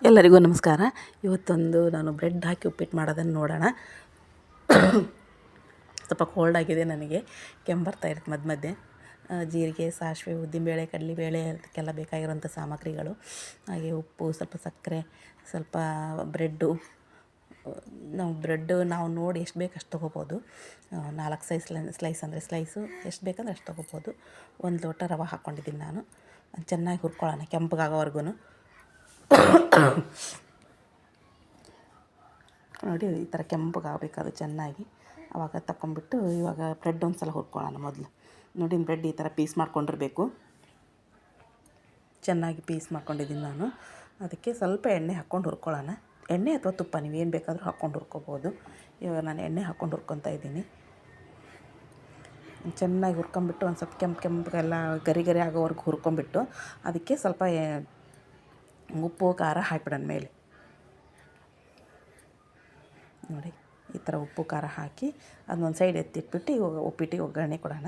ಎಲ್ಲರಿಗೂ ನಮಸ್ಕಾರ. ಇವತ್ತೊಂದು ನಾನು ಬ್ರೆಡ್ ಹಾಕಿ ಉಪ್ಪಿಟ್ಟು ಮಾಡೋದನ್ನು ನೋಡೋಣ. ಸ್ವಲ್ಪ ಕೋಲ್ಡ್ ಆಗಿದೆ, ನನಗೆ ಕೆಮ್ಮು ಬರ್ತಾ ಇರುತ್ತೆ ಮಧ್ಯ ಮಧ್ಯೆ. ಜೀರಿಗೆ, ಸಾಸಿವೆ, ಉದ್ದಿನಬೇಳೆ, ಕಡಲೆಬೇಳೆ ಅದಕ್ಕೆಲ್ಲ ಬೇಕಾಗಿರೋಂಥ ಸಾಮಗ್ರಿಗಳು, ಹಾಗೆ ಉಪ್ಪು, ಸ್ವಲ್ಪ ಸಕ್ಕರೆ, ಸ್ವಲ್ಪ ಬ್ರೆಡ್ಡು. ನಾವು ನೋಡಿ ಎಷ್ಟು ಬೇಕು ಅಷ್ಟು ತೊಗೋಬೋದು. 4 ಸ್ಲೈಸ್ ಅಂದರೆ ಸ್ಲೈಸು ಎಷ್ಟು ಬೇಕಂದ್ರೆ ಅಷ್ಟು ತೊಗೋಬೋದು. 1 ಲೋಟ ರವೆ ಹಾಕ್ಕೊಂಡಿದ್ದೀನಿ ನಾನು. ಚೆನ್ನಾಗಿ ಹುರ್ಕೊಳ್ಳೋಣ ಕೆಂಪಗಾಗೋವರೆಗೂ. ನೋಡಿ ಈ ಥರ ಕೆಂಪಗಾಗಬೇಕು ಅದು ಚೆನ್ನಾಗಿ. ಆವಾಗ ತಗೊಂಬಿಟ್ಟು ಇವಾಗ ಬ್ರೆಡ್ ಒಂದು ಸಲ ಹುರ್ಕೊಳ್ಳೋಣ ಮೊದಲು. ನೋಡಿ ಬ್ರೆಡ್ ಈ ಥರ ಪೀಸ್ ಮಾಡ್ಕೊಂಡಿರಬೇಕು. ಚೆನ್ನಾಗಿ ಪೀಸ್ ಮಾಡ್ಕೊಂಡಿದ್ದೀನಿ ನಾನು. ಅದಕ್ಕೆ ಸ್ವಲ್ಪ ಎಣ್ಣೆ ಹಾಕ್ಕೊಂಡು ಹುರ್ಕೊಳ್ಳೋಣ. ಎಣ್ಣೆ ಅಥವಾ ತುಪ್ಪ ನೀವೇನು ಬೇಕಾದರೂ ಹಾಕ್ಕೊಂಡು ಹುರ್ಕೊಬೋದು. ಇವಾಗ ನಾನು ಎಣ್ಣೆ ಹಾಕ್ಕೊಂಡು ಹುರ್ಕೊತಾ ಇದ್ದೀನಿ. ಚೆನ್ನಾಗಿ ಹುರ್ಕೊಂಬಿಟ್ಟು ಒಂದು ಸ್ವಲ್ಪ ಕೆಂಪಗೆಲ್ಲ ಗರಿ ಗರಿ ಆಗೋವರೆಗೂ ಹುರ್ಕೊಂಬಿಟ್ಟು ಅದಕ್ಕೆ ಸ್ವಲ್ಪ ಉಪ್ಪು ಖಾರ ಹಾಕಿಬಿಡೋಣ ಮೇಲೆ. ನೋಡಿ ಈ ಥರ ಉಪ್ಪು ಖಾರ ಹಾಕಿ ಅದನ್ನೊಂದು ಸೈಡ್ ಎತ್ತಿಟ್ಬಿಟ್ಟು ಇವಾಗ ಉಪ್ಪಿಟ್ಟಿಗೆ ಒಗ್ಗರಣೆ ಕೊಡೋಣ.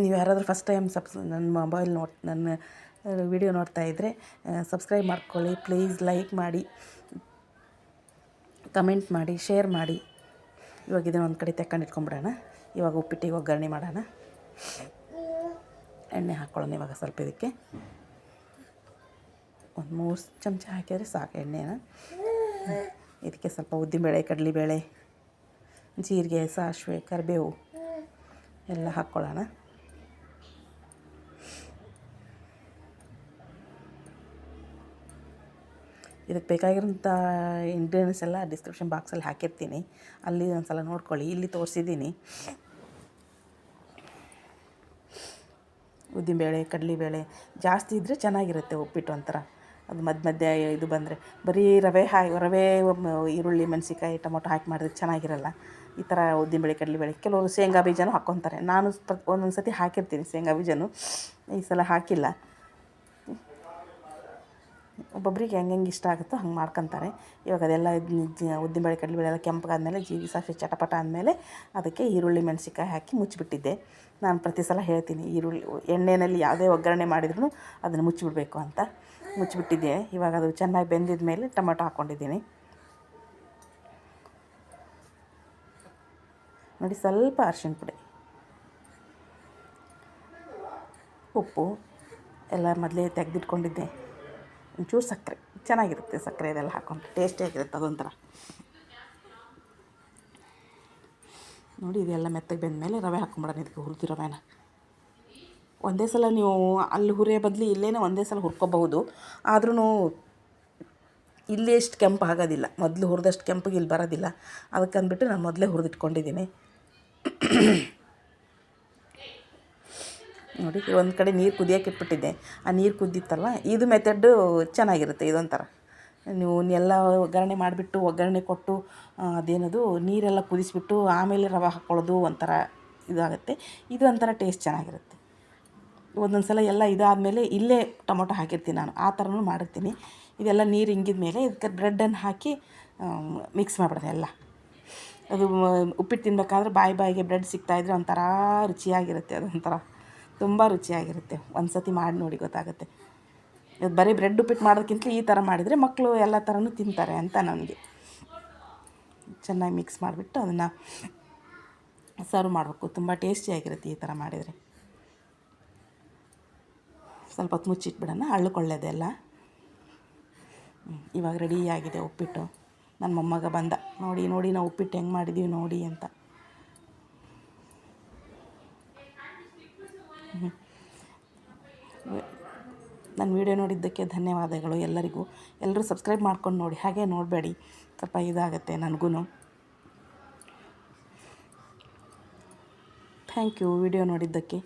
ನೀವು ಯಾರಾದರೂ ಫಸ್ಟ್ ಟೈಮ್ ನನ್ನ ಮೊಬೈಲ್ ನನ್ನ ವಿಡಿಯೋ ನೋಡ್ತಾ ಇದ್ದರೆ ಸಬ್ಸ್ಕ್ರೈಬ್ ಮಾಡ್ಕೊಳ್ಳಿ ಪ್ಲೀಸ್. ಲೈಕ್ ಮಾಡಿ, ಕಮೆಂಟ್ ಮಾಡಿ, ಶೇರ್ ಮಾಡಿ. ಇವಾಗ ಇದನ್ನು ಒಂದು ಕಡೆ ತೆಕ್ಕೊಂಡು ಇಟ್ಕೊಂಬಿಡೋಣ. ಇವಾಗ ಉಪ್ಪಿಟ್ಟಿಗೆ ಒಗ್ಗರಣೆ ಮಾಡೋಣ. ಎಣ್ಣೆ ಹಾಕ್ಕೊಳ್ಳೋಣ ಇವಾಗ ಸ್ವಲ್ಪ. ಇದಕ್ಕೆ ಒಂದು 3 ಚಮಚ ಹಾಕಿದರೆ ಸಾಕು ಎಣ್ಣೆನ. ಇದಕ್ಕೆ ಸ್ವಲ್ಪ ಉದ್ದಿನಬೇಳೆ, ಕಡಲೆಬೇಳೆ, ಜೀರಿಗೆ, ಸಾಸಿವೆ, ಕರಿಬೇವು ಎಲ್ಲ ಹಾಕ್ಕೊಳ್ಳೋಣ. ಇದಕ್ಕೆ ಬೇಕಾಗಿರೋಂಥ ಇಂಗ್ರೀಡಿಯೆಂಟ್ಸ್ ಎಲ್ಲ ಡಿಸ್ಕ್ರಿಪ್ಷನ್ ಬಾಕ್ಸಲ್ಲಿ ಹಾಕಿರ್ತೀನಿ, ಅಲ್ಲಿ ಒಂದು ಸಲ ನೋಡ್ಕೊಳ್ಳಿ. ಇಲ್ಲಿ ತೋರಿಸಿದ್ದೀನಿ. ಉದ್ದಿನಬೇಳೆ, ಕಡಲೆಬೇಳೆ ಜಾಸ್ತಿ ಇದ್ದರೆ ಚೆನ್ನಾಗಿರುತ್ತೆ ಉಪ್ಪಿಟ್ಟು ಒಂಥರ. ಅದು ಮಧ್ಯೆ ಇದು ಬಂದರೆ ಬರೀ ರವೆ ಈರುಳ್ಳಿ, ಮೆಣಸಿನ್ಕಾಯಿ, ಟೊಮೊಟೊ ಹಾಕಿ ಮಾಡಿದ್ರೆ ಚೆನ್ನಾಗಿರಲ್ಲ. ಈ ಥರ ಉದ್ದಿನಬೇಳೆ, ಕಡಲೆಬೇಳೆ, ಕೆಲವರು ಶೇಂಗಾ ಬೀಜನೂ ಹಾಕ್ಕೊತಾರೆ. ನಾನು ಒಂದೊಂದು ಸತಿ ಹಾಕಿರ್ತೀನಿ ಶೇಂಗಾ ಬೀಜನೂ, ಈ ಸಲ ಹಾಕಿಲ್ಲ. ಒಬ್ಬೊಬ್ರಿಗೆ ಹೆಂಗೆ ಇಷ್ಟ ಆಗುತ್ತೋ ಹಂಗೆ ಮಾಡ್ಕೊತಾರೆ. ಇವಾಗ ಅದೆಲ್ಲ ಉದ್ದಿನಬೇಳೆ, ಕಡಲೆಬೇಳೆ ಎಲ್ಲ ಕೆಂಪಗಾದ್ಮೇಲೆ, ಜೀರಿಗೆ, ಸಾಸಿವೆ ಚಟಪಟ ಆದಮೇಲೆ ಅದಕ್ಕೆ ಈರುಳ್ಳಿ, ಮೆಣಸಿನ್ಕಾಯಿ ಹಾಕಿ ಮುಚ್ಚಿಬಿಟ್ಟಿದ್ದೆ. ನಾನು ಪ್ರತಿ ಸಲ ಹೇಳ್ತೀನಿ, ಎಣ್ಣೆಯಲ್ಲಿ ಯಾವುದೇ ಒಗ್ಗರಣೆ ಮಾಡಿದ್ರೂ ಅದನ್ನು ಮುಚ್ಚಿಬಿಡಬೇಕು ಅಂತ. ಮುಚ್ಚಿಬಿಟ್ಟಿದ್ದೆ. ಇವಾಗ ಅದು ಚೆನ್ನಾಗಿ ಬೆಂದಿದ ಮೇಲೆ ಟೊಮೊಟೊ ಹಾಕ್ಕೊಂಡಿದ್ದೀನಿ. ನೋಡಿ ಸ್ವಲ್ಪ ಅರಿಶಿಣ ಪುಡಿ, ಉಪ್ಪು ಎಲ್ಲ ಮೊದಲೇ ತೆಗೆದಿಟ್ಕೊಂಡಿದ್ದೆ. ಒಂಚೂರು ಸಕ್ಕರೆ, ಚೆನ್ನಾಗಿರುತ್ತೆ ಸಕ್ಕರೆ ಇದೆಲ್ಲ ಹಾಕ್ಕೊಂಡು, ಟೇಸ್ಟಿಯಾಗಿರುತ್ತೆ ಅದೊಂಥರ. ನೋಡಿ ಇದೆಲ್ಲ ಮೆತ್ತಗೆ ಬೆಂದಮೇಲೆ ರವೆ ಹಾಕ್ಕೊಂಬಿಡೋಣ. ಇದಕ್ಕೆ ಹುರಿದು ರವೆನ ಒಂದೇ ಸಲ ನೀವು ಅಲ್ಲಿ ಹುರಿಯೋ ಬದಲು ಇಲ್ಲೇ ಒಂದೇ ಸಲ ಹುರ್ಕೋಬಹುದು. ಆದ್ರೂ ಇಲ್ಲಿ ಎಷ್ಟು ಕೆಂಪು ಆಗೋದಿಲ್ಲ, ಮೊದಲು ಹುರಿದಷ್ಟು ಕೆಂಪಿಗೆ ಇಲ್ಲಿ ಬರೋದಿಲ್ಲ. ಅದಕ್ಕೆ ಅಂದ್ಬಿಟ್ಟು ನಾನು ಮೊದಲೇ ಹುರಿದಿಟ್ಕೊಂಡಿದ್ದೀನಿ. ನೋಡಿ ಒಂದು ಕಡೆ ನೀರು ಕುದಿಯೋಕೆ ಇಟ್ಬಿಟ್ಟಿದ್ದೆ. ಆ ನೀರು ಕುದ್ದಿತ್ತಲ್ವ, ಇದು ಮೆಥಡ್ಡು ಚೆನ್ನಾಗಿರುತ್ತೆ. ಇದೊಂಥರ ನೀವು ಎಲ್ಲ ಒಗ್ಗರಣೆ ಮಾಡಿಬಿಟ್ಟು ಒಗ್ಗರಣೆ ಕೊಟ್ಟು ಅದೇನದು ನೀರೆಲ್ಲ ಕುದಿಸಿಬಿಟ್ಟು ಆಮೇಲೆ ರವೆ ಹಾಕ್ಕೊಳ್ಳೋದು ಒಂಥರ ಇದಾಗುತ್ತೆ. ಇದು ಒಂಥರ ಟೇಸ್ಟ್ ಚೆನ್ನಾಗಿರುತ್ತೆ. ಒಂದೊಂದು ಸಲ ಎಲ್ಲ ಇದಾದಮೇಲೆ ಇಲ್ಲೇ ಟೊಮೊಟೊ ಹಾಕಿರ್ತೀನಿ ನಾನು, ಆ ಥರನೂ ಮಾಡಿರ್ತೀನಿ. ಇದೆಲ್ಲ ನೀರು ಇಂಗಿದ ಮೇಲೆ ಇದಕ್ಕೆ ಬ್ರೆಡ್ಡನ್ನು ಹಾಕಿ ಮಿಕ್ಸ್ ಮಾಡಿಬಿಡೋದು ಎಲ್ಲ. ಅದು ಉಪ್ಪಿಟ್ಟು ತಿನ್ನಬೇಕಾದ್ರೆ ಬಾಯಿಗೆ ಬ್ರೆಡ್ ಸಿಗ್ತಾಯಿದ್ರೆ ಒಂಥರ ರುಚಿಯಾಗಿರುತ್ತೆ. ಅದೊಂಥರ ತುಂಬ ರುಚಿಯಾಗಿರುತ್ತೆ. ಒಂದು ಸತಿ ಮಾಡಿ ನೋಡಿ ಗೊತ್ತಾಗುತ್ತೆ. ಬರೀ ಬ್ರೆಡ್ ಉಪ್ಪಿಟ್ಟು ಮಾಡೋದಕ್ಕಿಂತ ಈ ಥರ ಮಾಡಿದರೆ ಮಕ್ಕಳು ಎಲ್ಲ ಥರನೂ ತಿಂತಾರೆ ಅಂತ ನನಗೆ. ಚೆನ್ನಾಗಿ ಮಿಕ್ಸ್ ಮಾಡಿಬಿಟ್ಟು ಅದನ್ನು ಸರ್ವ್ ಮಾಡಬೇಕು. ತುಂಬ ಟೇಸ್ಟಿಯಾಗಿರುತ್ತೆ ಈ ಥರ ಮಾಡಿದರೆ. ಸ್ವಲ್ಪ ಹೊತ್ತು ಮುಚ್ಚಿಟ್ಬಿಡೋಣ, ಅಳ್ಕೊಳ್ಳೋದೆಲ್ಲ. ಇವಾಗ ರೆಡಿಯಾಗಿದೆ ಉಪ್ಪಿಟ್ಟು. ನನ್ನ ಮೊಮ್ಮಗ ಬಂದ, ನೋಡಿ ನಾವು ಉಪ್ಪಿಟ್ಟು ಹೆಂಗೆ ಮಾಡಿದ್ದೀವಿ ನೋಡಿ ಅಂತ. ನನ್ನ ವಿಡಿಯೋ ನೋಡಿದ್ದಕ್ಕೆ ಧನ್ಯವಾದಗಳು ಎಲ್ಲರಿಗೂ. ಎಲ್ಲರೂ ಸಬ್ಸ್ಕ್ರೈಬ್ ಮಾಡ್ಕೊಂಡು ನೋಡಿ, ಹಾಗೆ ನೋಡಬೇಡಿ, ಸ್ವಲ್ಪ ಇದಾಗುತ್ತೆ ನನಗೂ. ಥ್ಯಾಂಕ್ ಯು ವಿಡಿಯೋ ನೋಡಿದ್ದಕ್ಕೆ.